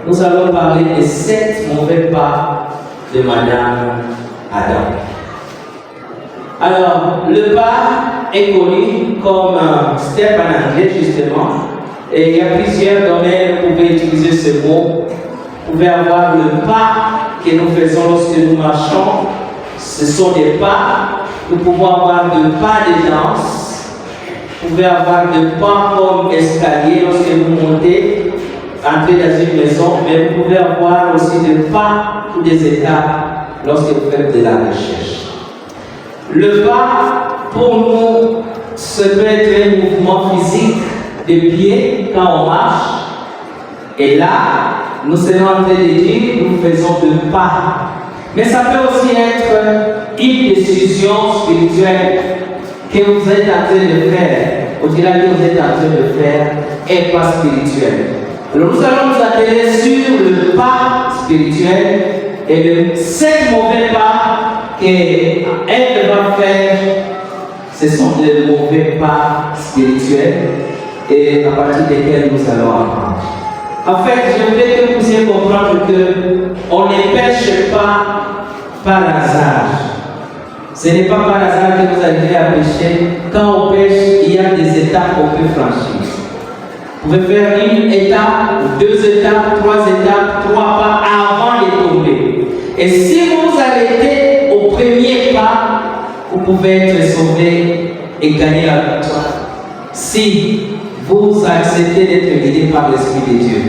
nous allons parler des 7 mauvais pas de Madame Adam. Alors, le pas est connu comme step en anglais, justement. Et il y a plusieurs domaines où vous pouvez utiliser ce mot. Vous pouvez avoir le pas que nous faisons lorsque nous marchons. Ce sont des pas. Nous pouvons avoir de pas de danse. Vous pouvez avoir de pas comme escalier lorsque vous montez, entrez dans une maison. Mais vous pouvez avoir aussi des pas ou des étapes lorsque vous faites de la recherche. Le pas, pour nous, ce peut être un mouvement physique de pied quand on marche. Et là, nous serons en train de dire, nous faisons de pas. Mais ça peut aussi être une décision spirituelle que vous êtes en train de faire. Au-delà que vous êtes en train de faire un pas spirituel. Alors nous allons nous atteler sur le pas spirituel et le 7 mauvais pas qu'elle va faire, ce sont des mauvais pas spirituels et à partir desquels nous allons apprendre. En fait, je voudrais que vous puissiez comprendre qu'on ne pêche pas par hasard. Ce n'est pas par hasard que vous arrivez à pêcher. Quand on pêche, il y a des étapes qu'on peut franchir. Vous pouvez faire une étape, 2 étapes, 3 étapes, 3 pas avant de tomber. Et si vous vous arrêtez au premier pas, vous pouvez être sauvé et gagner la victoire. Si vous acceptez d'être guidé par l'Esprit de Dieu.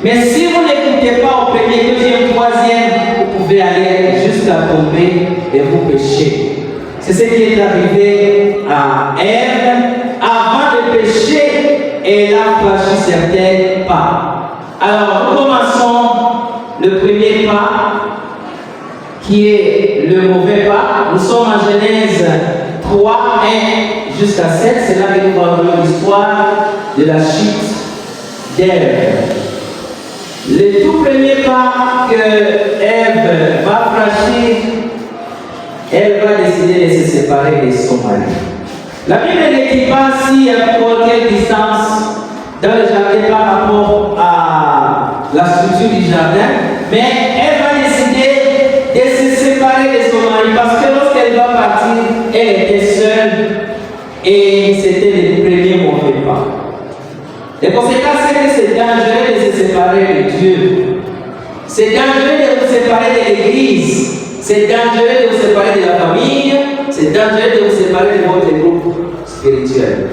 Mais si vous n'écoutez pas au premier, deuxième, troisième, vous pouvez aller jusqu'à tomber et vous pécher. C'est ce qui est arrivé à Ève. Avant de pécher, elle a franchi certains pas. Alors, nous commençons le premier pas, qui est le mauvais pas. Nous sommes en Genèse 3, 1 jusqu'à 7. C'est là que nous parlons l'histoire de la chute d'Ève. Le tout premier pas que Ève va franchir, elle va décider de se séparer de son mari. La Bible ne dit pas si à quelle distance dans le jardin par rapport à la structure du jardin, mais elle va décider de se séparer de son mari parce que lorsqu'elle va partir, elle était seule et c'était le premier mauvais pas. Les conséquences, c'est que c'est dangereux de se séparer de Dieu. C'est dangereux de vous séparer de l'Église. C'est dangereux de vous séparer de la famille. C'est dangereux de vous séparer de votre groupe spirituel.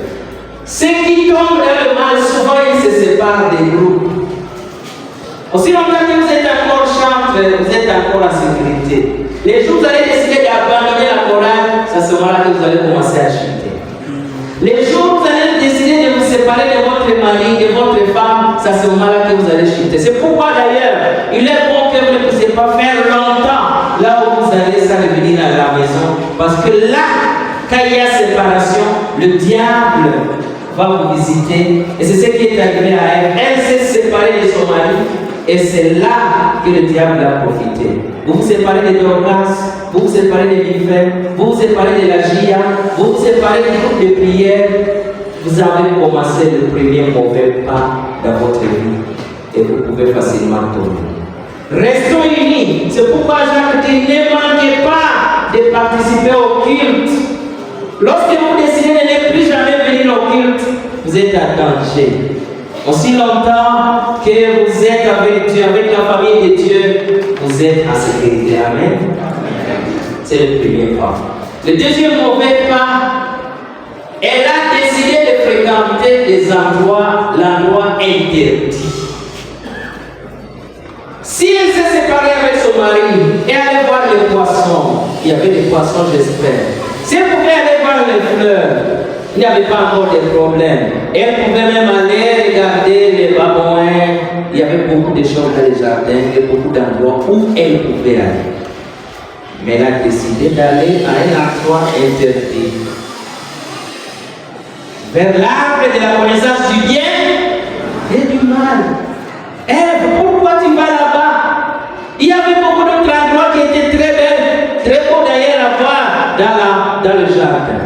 Ceux qui tombent dans le mal, souvent ils se séparent des groupes. Aussi longtemps que vous êtes encore chantre, vous êtes encore en sécurité. Les jours où vous allez décider d'abandonner la chorale, c'est à ce moment-là que vous allez commencer à chuter. Les jours où vous allez décider de vous séparer de votre mari, de votre femme, c'est à ce moment-là que vous allez chuter. C'est pourquoi d'ailleurs, il est bon que vous ne puissiez pas faire longtemps là où vous allez ça revenir à la maison. Parce que là, quand il y a séparation, le diable va vous visiter. Et c'est ce qui est arrivé à elle. Elle s'est séparée de son mari. Et c'est là que le diable a profité. Vous vous séparez de Dorcas, vous vous séparez de Miffel, vous vous séparez de la GIA, vous vous séparez du groupe de prière. Vous avez commencé le premier mauvais pas dans votre vie. Et vous pouvez facilement tomber. Restons unis. C'est pourquoi Jacques dit, ne manquez pas de participer au culte. Lorsque vous décidez de ne plus jamais venir au culte, vous êtes en danger. Aussi longtemps que vous êtes avec Dieu, avec la famille de Dieu, vous êtes en sécurité. Amen. C'est le premier pas. Le deuxième mauvais pas, elle a décidé de fréquenter des endroits, l'endroit interdit. Si elle s'est séparée avec son mari et allait voir les poissons, il y avait des poissons, j'espère. Si elle pouvait aller voir les fleurs, il n'y avait pas encore de problème. Elle pouvait même aller regarder les babouins. Il y avait beaucoup de choses dans les jardins et beaucoup d'endroits où elle pouvait aller. Mais elle a décidé d'aller à un endroit interdit. Vers l'arbre de la connaissance du bien et du mal. Ève, pourquoi tu vas là-bas? Il y avait beaucoup d'autres endroits qui étaient très belles, très beaux d'ailleurs à voir dans le jardin.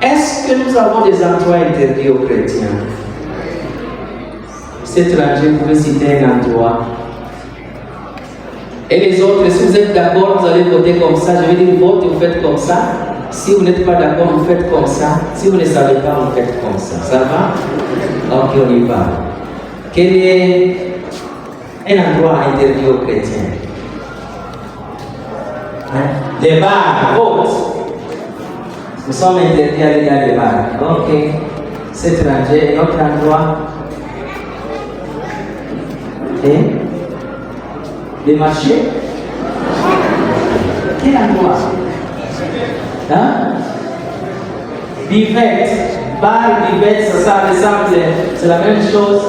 Est-ce que nous avons des endroits interdits aux chrétiens? cet étranger, vous pouvez citer un endroit. Et les autres, si vous êtes d'accord, vous allez voter comme ça. Je vais dire vote, vous faites comme ça. Si vous n'êtes pas d'accord, vous faites comme ça. Si vous ne savez pas, vous faites comme ça. Ça va? Ok, on y va. Quel est un endroit interdit aux chrétiens? Hein? Les bars, vote. Nous sommes interdits à aller dans les bars. Ok. C'est étranger, notre endroit. Et les marchés? Quel endroit? Hein? Buvette. Bar, buvette, ça ressemble. C'est la même chose.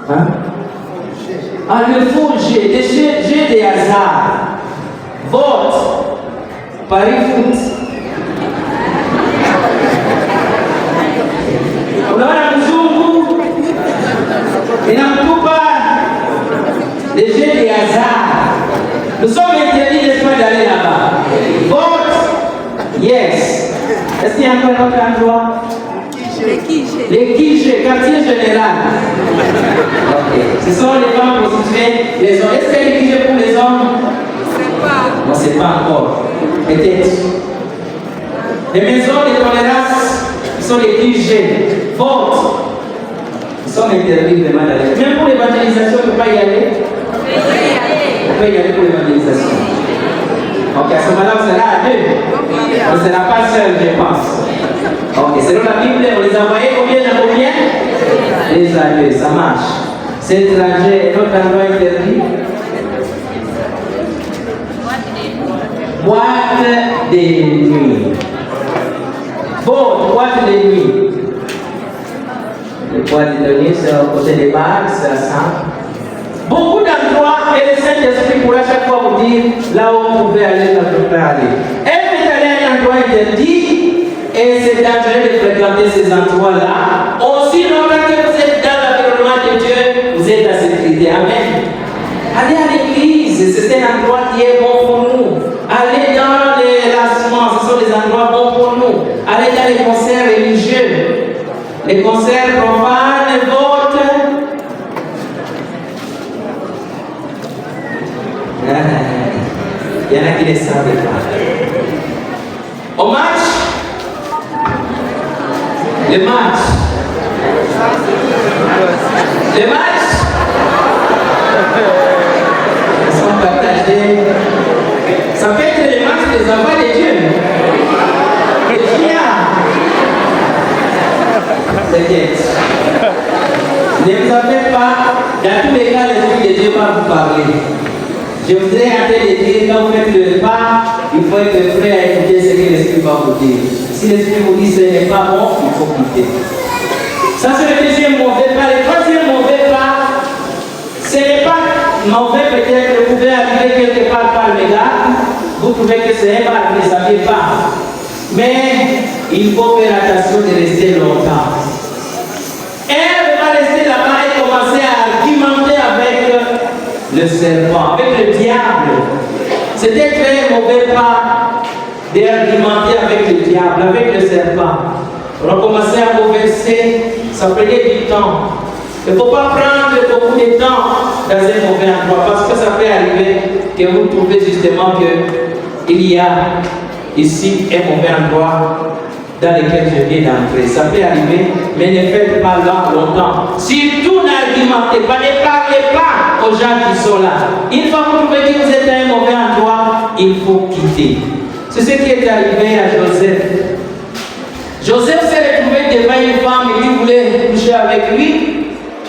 Hein? Ah, le faux jeu, des jeux de hasard. Vote. Paris foot. Unaona mzungu inamtupa les jeux de hasard. Nous sommes interdits, n'est-ce pas, d'aller là-bas. Vote. Yes. Est-ce qu'il y a encore un autre endroit? Les quiches, quartier général. Ok. Ce sont les femmes prostituées, les hommes. Est-ce qu'il y a des quiches pour les hommes? On ne sait pas encore. Peut-être. Les maisons de tolérance sont les quiches. Vote. Ils sont interdits vraiment d'aller. Même pour l'évangélisation, on ne peut pas y aller. On peut y aller pour l'évangélisation. Ok, à ce moment-là, on sera à deux. On ne sera pas seul, je pense. Ok, selon la Bible, on les envoyait combien à combien? Les à deux, ça marche. C'est étranger, notre endroit interdit. Boîte de nuit. Bon, boîte de nuit. Les boîtes de nuit, c'est au côté des bars, c'est à ça. Beaucoup d'endroits, et le Saint-Esprit pourra chaque fois vous dire là où vous pouvez aller, là où vous pouvez aller. Elle est allée à un endroit interdit, et c'est dangereux de fréquenter ces endroits-là. Aussi longtemps que vous êtes dans l'environnement de Dieu, vous êtes en sécurité. Amen. Allez à l'église, c'est un endroit qui est bon pour nous. Allez dans les lassements, ce sont des endroits bons pour nous. Allez dans les concerts religieux, les concerts profanes, les votes. Il y en a qui ne savent pas. Au match, les matchs, ils sont partagés. Ça peut être les matchs des enfants de Dieu. Les chiens. T'inquiète. Ne vous en faites pas. Dans tous les cas, l'Esprit de Dieu va vous parler. Je voudrais arrêter de dire, quand vous faites le pas, il faut être prêt à écouter ce que l'Esprit va vous dire. Si l'Esprit vous dit que ce n'est pas bon, il faut quitter. Ça, c'est le deuxième mauvais pas. Le troisième mauvais pas, ce n'est pas mauvais peut-être, vous pouvez arriver quelque part par le gars, vous trouvez que c'est un mal, vous ne savez pas. Mais il faut faire attention de rester longtemps. Elle va rester là-bas et commencer à argumenter avec le serpent, avec le diable. C'était très mauvais pas d'argumenter avec le diable, avec le serpent. On a commencé à converser, ça prenait du temps. Il ne faut pas prendre beaucoup de temps dans un mauvais endroit parce que ça peut arriver que vous trouvez justement qu'il y a ici un mauvais endroit dans lequel je viens d'entrer. Ça peut arriver, mais ne faites pas là longtemps. Surtout n'argumentez pas, ne parlez pas aux gens qui sont là. Une fois que vous trouvez que vous êtes à un mauvais endroit, il faut quitter. C'est ce qui est arrivé à Joseph. Joseph s'est retrouvé devant une femme qui voulait coucher avec lui.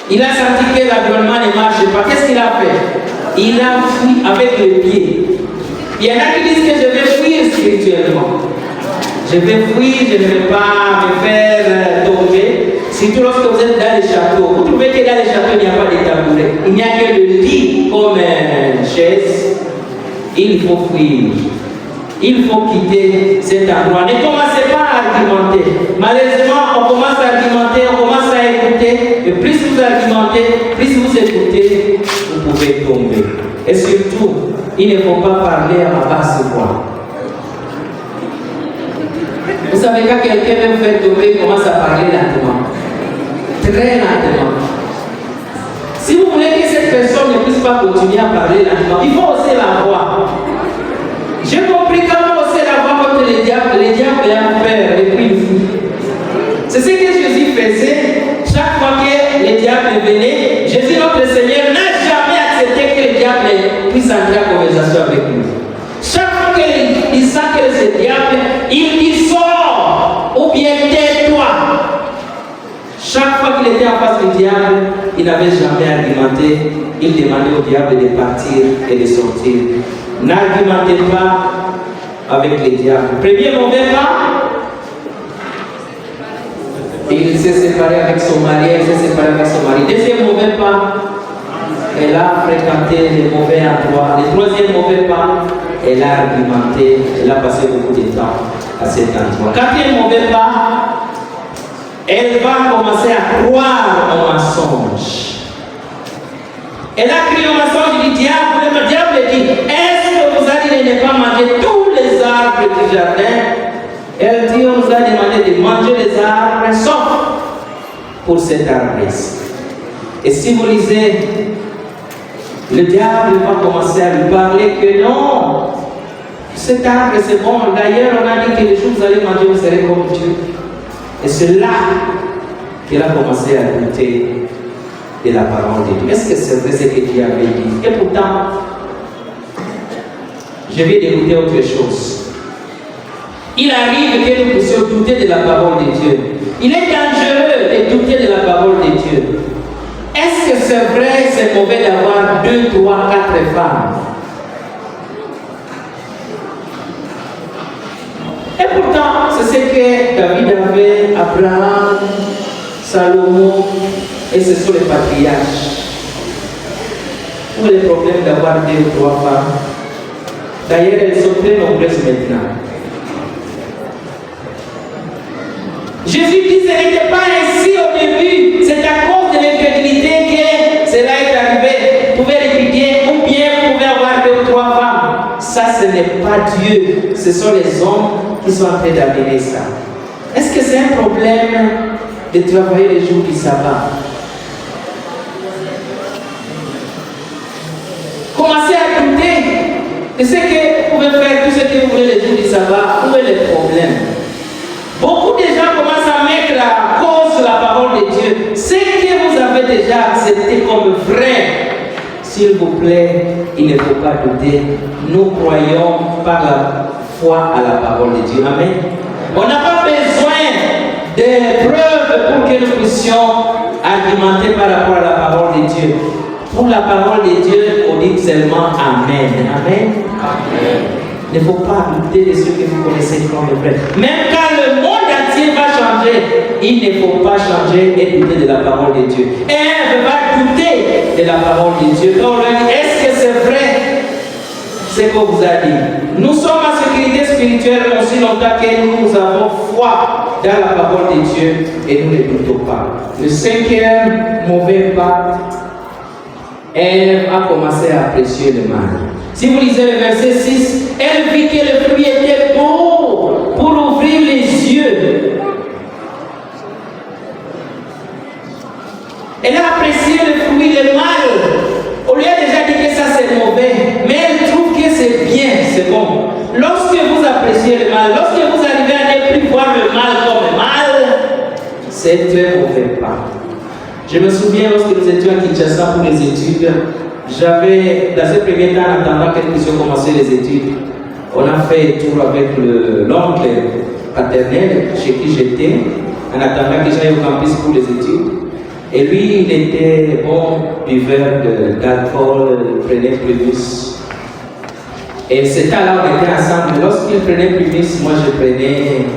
Il a senti que l'environnement ne marche pas. Qu'est-ce qu'il a fait? Il a fui avec les pieds. Il y en a qui disent que je vais fuir spirituellement. Je vais fuir, je ne vais pas me faire tomber. Surtout lorsque vous êtes dans les châteaux. Vous trouvez que dans les châteaux, il n'y a pas de tabouret. Il n'y a que le lit comme une chaise. Il faut fuir. Il faut quitter cet endroit. Ne commencez pas à argumenter. Malheureusement, on commence à argumenter, on commence à écouter. Et plus vous argumentez, plus vous écoutez, vous pouvez tomber. Et surtout, il ne faut pas parler à ma basse voix. Vous savez, quand quelqu'un veut vous faire tomber, il commence à parler lentement. Très lentement. voulez que cette personne ne puisse pas continuer à parler lentement, il faut oser la voir. J'ai compris comment oser la voir quand le diable a peur et puis il fuit. C'est ce que Jésus faisait. Chaque fois que le diable venait, Jésus, notre Seigneur, n'a jamais accepté que le diable puisse entrer en conversation avec lui. Chaque fois qu'il sent que c'est le diable, il dit sort ou bien tais-toi. Chaque fois qu'il était en face du diable, il n'avait jamais argumenté. Il demandait au diable de partir et de sortir. N'argumentez pas avec les diables. Premier mauvais pas, il s'est séparé avec son mari, elle s'est séparée avec son mari. Deuxième mauvais pas, elle a fréquenté les mauvais endroits. Le troisième mauvais pas, elle a argumenté, elle a passé beaucoup de temps à cet endroit. Quatrième mauvais pas, elle va commencer à croire au mensonge. Elle a crié au mensonge du diable. Le diable dit, est-ce que vous allez ne pas manger tous les arbres du jardin? Elle dit, on nous a demandé de manger les arbres, sauf pour cet arbre. Et si vous lisez, le diable va commencer à lui parler que non, cet arbre c'est bon. D'ailleurs, on a dit que les jours où vous allez manger, vous serez comme Dieu. Et c'est là qu'elle a commencé à douter de la parole de Dieu. Est-ce que c'est vrai ce que Dieu avait dit? Et pourtant, je vais dégoûter autre chose. Il arrive que nous puissions douter de la parole de Dieu. Il est dangereux de douter de la parole de Dieu. Est-ce que c'est vrai, c'est mauvais d'avoir 2, 3, 4 femmes? Et pourtant, c'est ce que David avait, Abraham, Salomon, et ce sont les patriarches. Où est le problème d'avoir 2 ou 3 femmes? D'ailleurs, elles sont très nombreuses maintenant. Jésus dit que ce n'était pas ainsi au début. C'est à cause de l'incrédulité que cela est arrivé. Vous pouvez répéter, ou bien vous pouvez avoir 2 ou 3 femmes. Ça, ce n'est pas Dieu. Ce sont les hommes qui sont en train d'amener ça. Est-ce que c'est un problème de travailler les jours du sabbat? Commencez à douter de ce que vous pouvez faire, tout ce que vous voulez les jours du sabbat. Où est le problème? Beaucoup de gens commencent à mettre à cause la parole de Dieu. Ce que vous avez déjà accepté comme vrai, s'il vous plaît, il ne faut pas douter. Nous croyons par la foi à la parole de Dieu. Amen. On n'a pas besoin de preuves pour que nous puissions argumenter par rapport à la parole de Dieu. Pour la parole de Dieu, on dit seulement Amen. Amen. Amen. Il ne faut pas douter de ce que vous connaissez comme vrai. Même quand le monde entier va changer, il ne faut pas changer et douter de la parole de Dieu. Et elle va douter de la parole de Dieu. Donc, est-ce que c'est vrai ce qu'on vous a dit? Nous sommes en sécurité spirituelle aussi longtemps que nous avons foi dans la parole de Dieu et nous ne doutons pas. Le 5e mauvais pas, elle a commencé à apprécier le mal. Si vous lisez le verset 6, elle vit que le fruit était beau pour ouvrir les yeux. Elle a apprécié le fruit, le mal. On lui a déjà dit que ça c'est mauvais, mais elle trouve que c'est bien, c'est bon. Lorsque vous appréciez le mal, lorsque vous arrivez à ne plus voir le mal comme mal, c'est très mauvais pas. Je me souviens lorsque nous étions à Kinshasa pour les études, j'avais, dans ce premier temps, en attendant que nous puissions commencer les études, on a fait un tour avec l'oncle paternel chez qui j'étais, en attendant que j'aille au campus pour les études. Et lui, il était bon buveur d'alcool, il prenait Primus. Et c'est là on était ensemble. Lorsqu'il prenait Primus, moi je prenais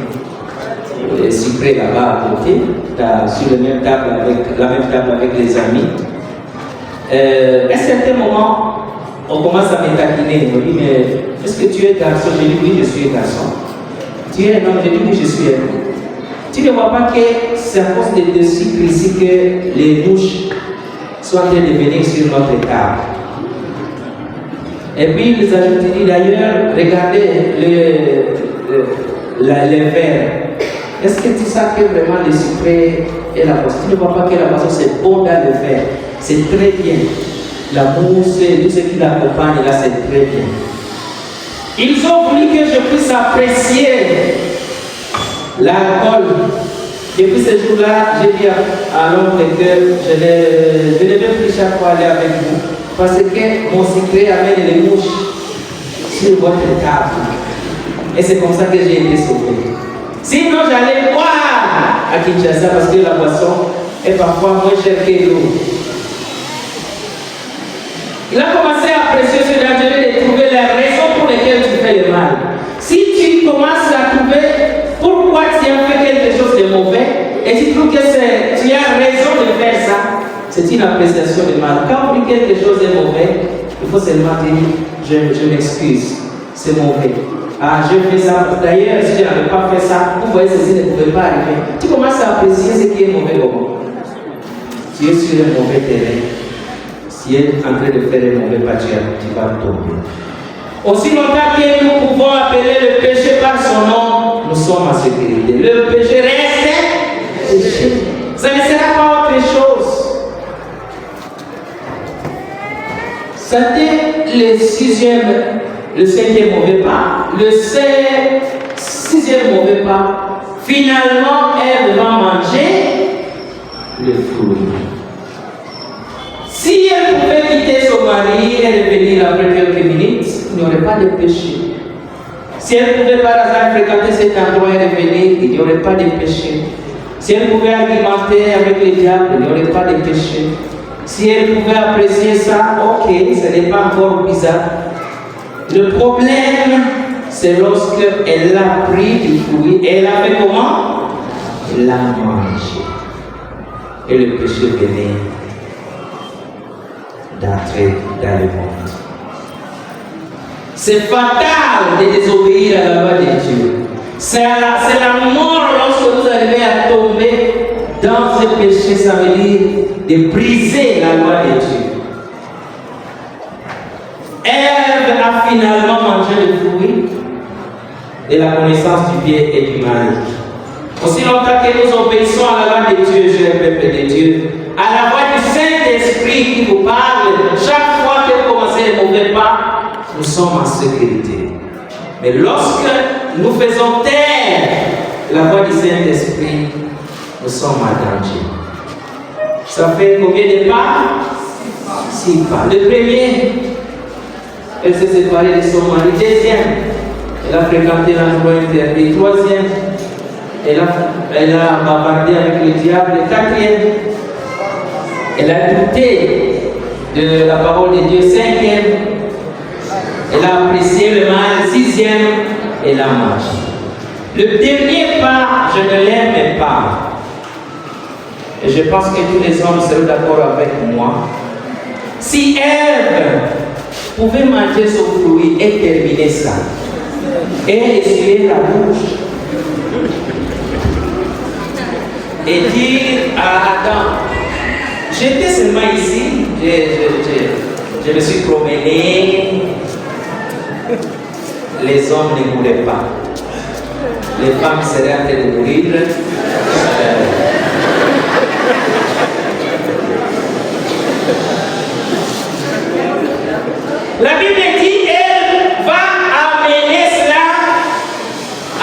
cyprès là-bas à côté, sur la même table avec les amis. À un certain moment, on commence à me taquiner. On dit, mais est-ce que tu es garçon? Je dis, oui, je suis garçon. Tu es un homme? Je dis, oui, je suis un homme. Tu ne vois pas que c'est à cause de sucre ici que les mouches sont en train de venir sur notre table. Et puis, ils ajoutent, d'ailleurs, regardez les verres. Est-ce que tu sais que vraiment le sucre est la poisson? Tu ne vois pas que la poisson c'est bon dans le verre? c'est très bien. L'amour, c'est tout ce qui l'accompagne, là, c'est très bien. Ils ont voulu que je puisse apprécier l'alcool. Depuis ce jour-là, j'ai dit à l'homme que je ne vais plus chaque fois aller avec vous. Parce que mon secret amène les mouches sur votre table. Et c'est comme ça que j'ai été sauvé. Sinon, j'allais boire à Kinshasa parce que la boisson est parfois moins chère que l'eau. Il a commencé à apprécier ce danger de trouver les raisons pour lesquelles tu fais le mal. Si tu commences à trouver pourquoi tu as fait quelque chose de mauvais et tu trouves que tu as raison de faire ça, c'est une appréciation de mal. Quand on dit quelque chose de mauvais, il faut seulement dire je m'excuse, c'est mauvais. Ah, je fais ça. D'ailleurs, si je n'avais pas fait ça, vous voyez, ceci ne pouvait pas arriver. Tu commences à apprécier ce qui est mauvais au monde. Tu es sur un mauvais terrain. Si tu es en train de faire un mauvais pas, tu vas tomber. Aussi longtemps que nous pouvons appeler le péché par son nom, nous sommes en sécurité. Le péché reste péché. Ça ne sera pas autre chose. C'était le cinquième mauvais pas. Le sixième mauvais pas. Finalement, elle va manger le fruit. Si elle pouvait quitter son mari et revenir après quelques minutes, il n'y aurait pas de péché. Si elle pouvait par hasard fréquenter cet endroit et revenir, il n'y aurait pas de péché. Si elle pouvait argumenter avec le diable, il n'y aurait pas de péché. Si elle pouvait apprécier ça, ok, ce n'est pas encore bizarre. Le problème, c'est lorsque elle a pris du fruit et elle a fait comment? Elle a mangé. Et le péché venait d'entrer dans le monde. C'est fatal de désobéir à la loi de Dieu. C'est la mort lorsque vous arrivez à tomber dans ce péché, ça veut dire de briser la loi de Dieu. Ève a finalement mangé le fruit de la connaissance du bien et du mal. Aussi longtemps que nous obéissons à la loi de Dieu, je le peuple de Dieu, à la voix du Saint-Esprit qui vous parle, chaque fois que vous commencez les mauvais pas, nous sommes en sécurité. Mais lorsque nous faisons taire la voix du Saint-Esprit, nous sommes en danger. Ça fait combien de pas? 6 pas. Le premier, elle s'est séparée de son mari. Deuxième, elle a fréquenté l'endroit interdit. Troisième, elle a bavardé avec le diable. Quatrième, elle a douté de la parole de Dieu. Cinquième, elle a apprécié le mal. Sixième, elle a marché. Le dernier pas, je ne l'aime pas. Et je pense que tous les hommes seront d'accord avec moi. Si Ève pouvait manger son fruit et terminer ça, et essuyer la bouche, et dire à Adam, j'étais seulement ici, je me suis promené, les hommes ne mouraient pas. Les femmes seraient en train de mourir. La Bible dit elle va amener cela à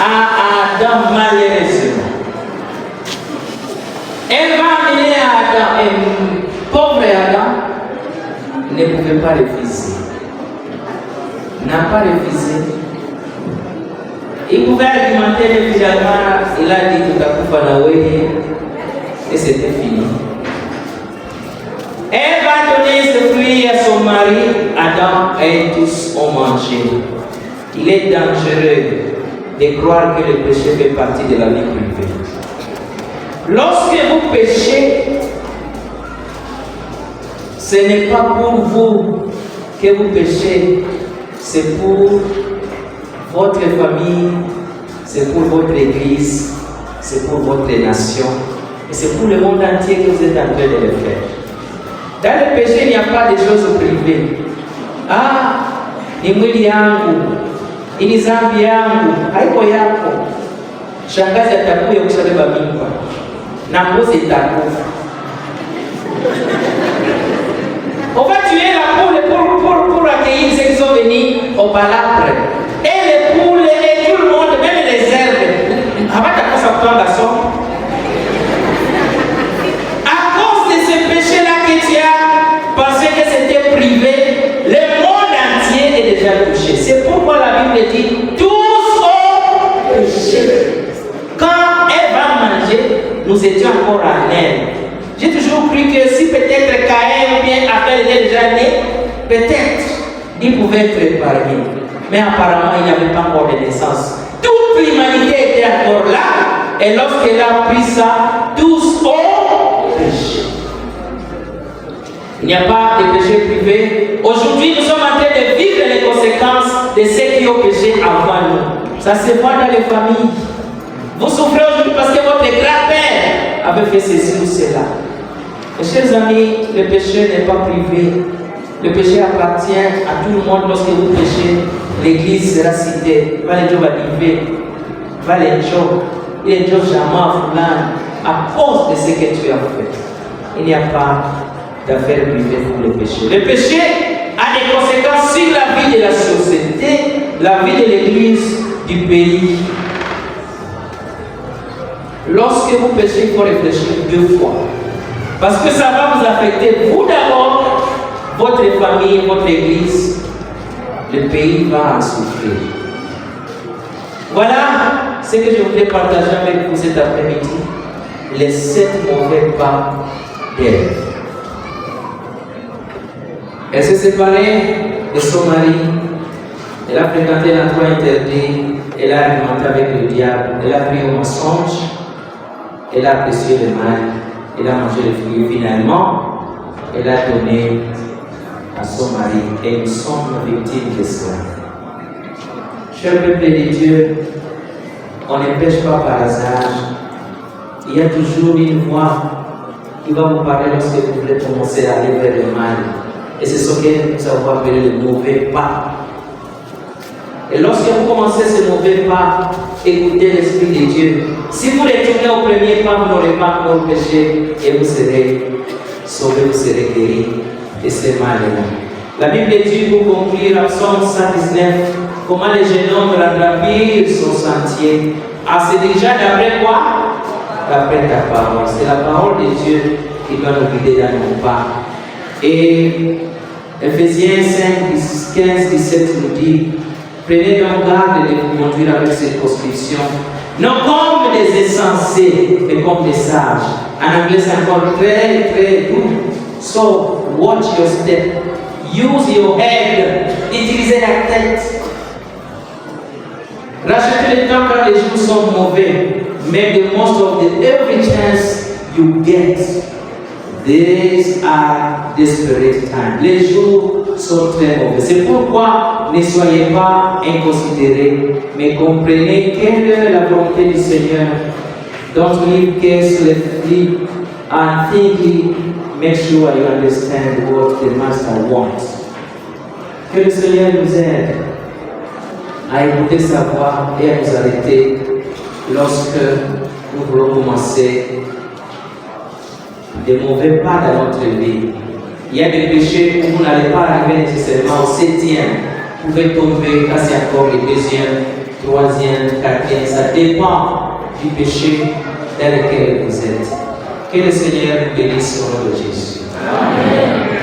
Adam malheureusement. Elle va amener à Adam, et pauvre Adam ne pouvait pas refuser. N'a pas refusé. Il pouvait argumenter, mais finalement, il a dit tout à coup Fanaoué, et c'était fini. Elle va donner ce fruit à son mari, Adam, et tous ont mangé. Il est dangereux de croire que le péché fait partie de la vie privée. Lorsque vous péchez, ce n'est pas pour vous que vous péchez, c'est pour votre famille, c'est pour votre église, c'est pour votre nation, et c'est pour le monde entier que vous êtes en train de le faire. Dans le péché, il n'y a pas de choses privées. Ah, ni mwili yangu, ini zambi yangu, haiko yako. Shangazi atakuja kushabeba mimba na mbuzi itakufa. On va tuer la poule pour accueillir ceux qui sont venus au palâtre. Et les poules et tout le monde, même les herbes. À cause de ce péché-là que tu as pensé que c'était privé, le monde entier est déjà touché. C'est pourquoi la Bible dit tous ont péché. Quand elle va manger, nous étions encore en elle. J'ai toujours cru que si peut-être Caïn ou bien Abel était déjà né, peut-être il pouvait être épargné. Mais apparemment, il n'y avait pas encore de naissance. Toute l'humanité était encore là. Et lorsqu'elle a pris ça, tous ont péché. Il n'y a pas de péché privé. Aujourd'hui, nous sommes en train de vivre les conséquences de ceux qui ont péché avant nous. Ça se voit dans les familles. Vous souffrez aujourd'hui parce que votre grand-père avait fait ceci ou cela. Mes chers amis, le péché n'est pas privé. Le péché appartient à tout le monde. Lorsque vous péchez, l'église sera citée. Va les Dieu va dire, va les Dieu. Il est Dieu jamais à cause de ce que tu as fait. Il n'y a pas d'affaires privées pour le péché. Le péché a des conséquences sur la vie de la société, la vie de l'église, du pays. Lorsque vous péchez, il faut réfléchir 2 fois. Parce que ça va vous affecter, vous d'abord, votre famille, votre église. Le pays va en souffrir. Voilà ce que je voulais partager avec vous cet après-midi. Les 7 mauvais pas d'Ève. Elle s'est séparée de son mari. Elle a fréquenté l'endroit interdit. Elle a alimenté avec le diable. Elle a pris au mensonge. Elle a apprécié le mal. Elle a mangé le fruit. Finalement, elle a donné à son mari. Et nous sommes victimes de cela. Cher peuple de Dieu, on ne pêche pas par hasard. Il y a toujours une voix qui va vous parler lorsque vous voulez commencer à aller vers le mal. Et c'est ce que nous avons appelé le mauvais pas. Et lorsque vous commencez ce mauvais pas, écoutez l'Esprit de Dieu. Si vous retournez au premier pas, vous n'aurez pas encore péché et vous serez sauvés, vous serez guéris de ce mal-là. La Bible dit pour conclure en Psaume 119 comment les jeunes hommes rattrapent son sentier en se dirigeant d'après quoi? D'après ta parole. C'est la parole de Dieu qui doit nous guider dans nos pas. Et Ephésiens 5, 15, 17 nous dit prenez donc garde de vous conduire avec cette prescription, non comme des insensés, mais comme des sages. En anglais, c'est encore très, très doux. So, watch your step. Use your head. Utilisez la tête. Rachetez le temps quand les jours sont mauvais. Make the most of every chance you get. These are desperate times. Les jours sont très mauvais. C'est pourquoi ne soyez pas inconsidérés, mais comprenez quelle est la volonté du Seigneur. Don't live carelessly and thinking. Make sure you understand what the Master wants. Que le Seigneur nous aide à écouter sa voix et à nous arrêter lorsque nous voulons commencer des mauvais pas dans notre vie. Il y a des péchés où vous n'allez pas arriver nécessairement au 7e. Vous pouvez tomber, casser encore le 2e, 3e, 4e. Ça dépend du péché dans lequel vous êtes. Que le Seigneur bénisse au nom de Jésus. Amen.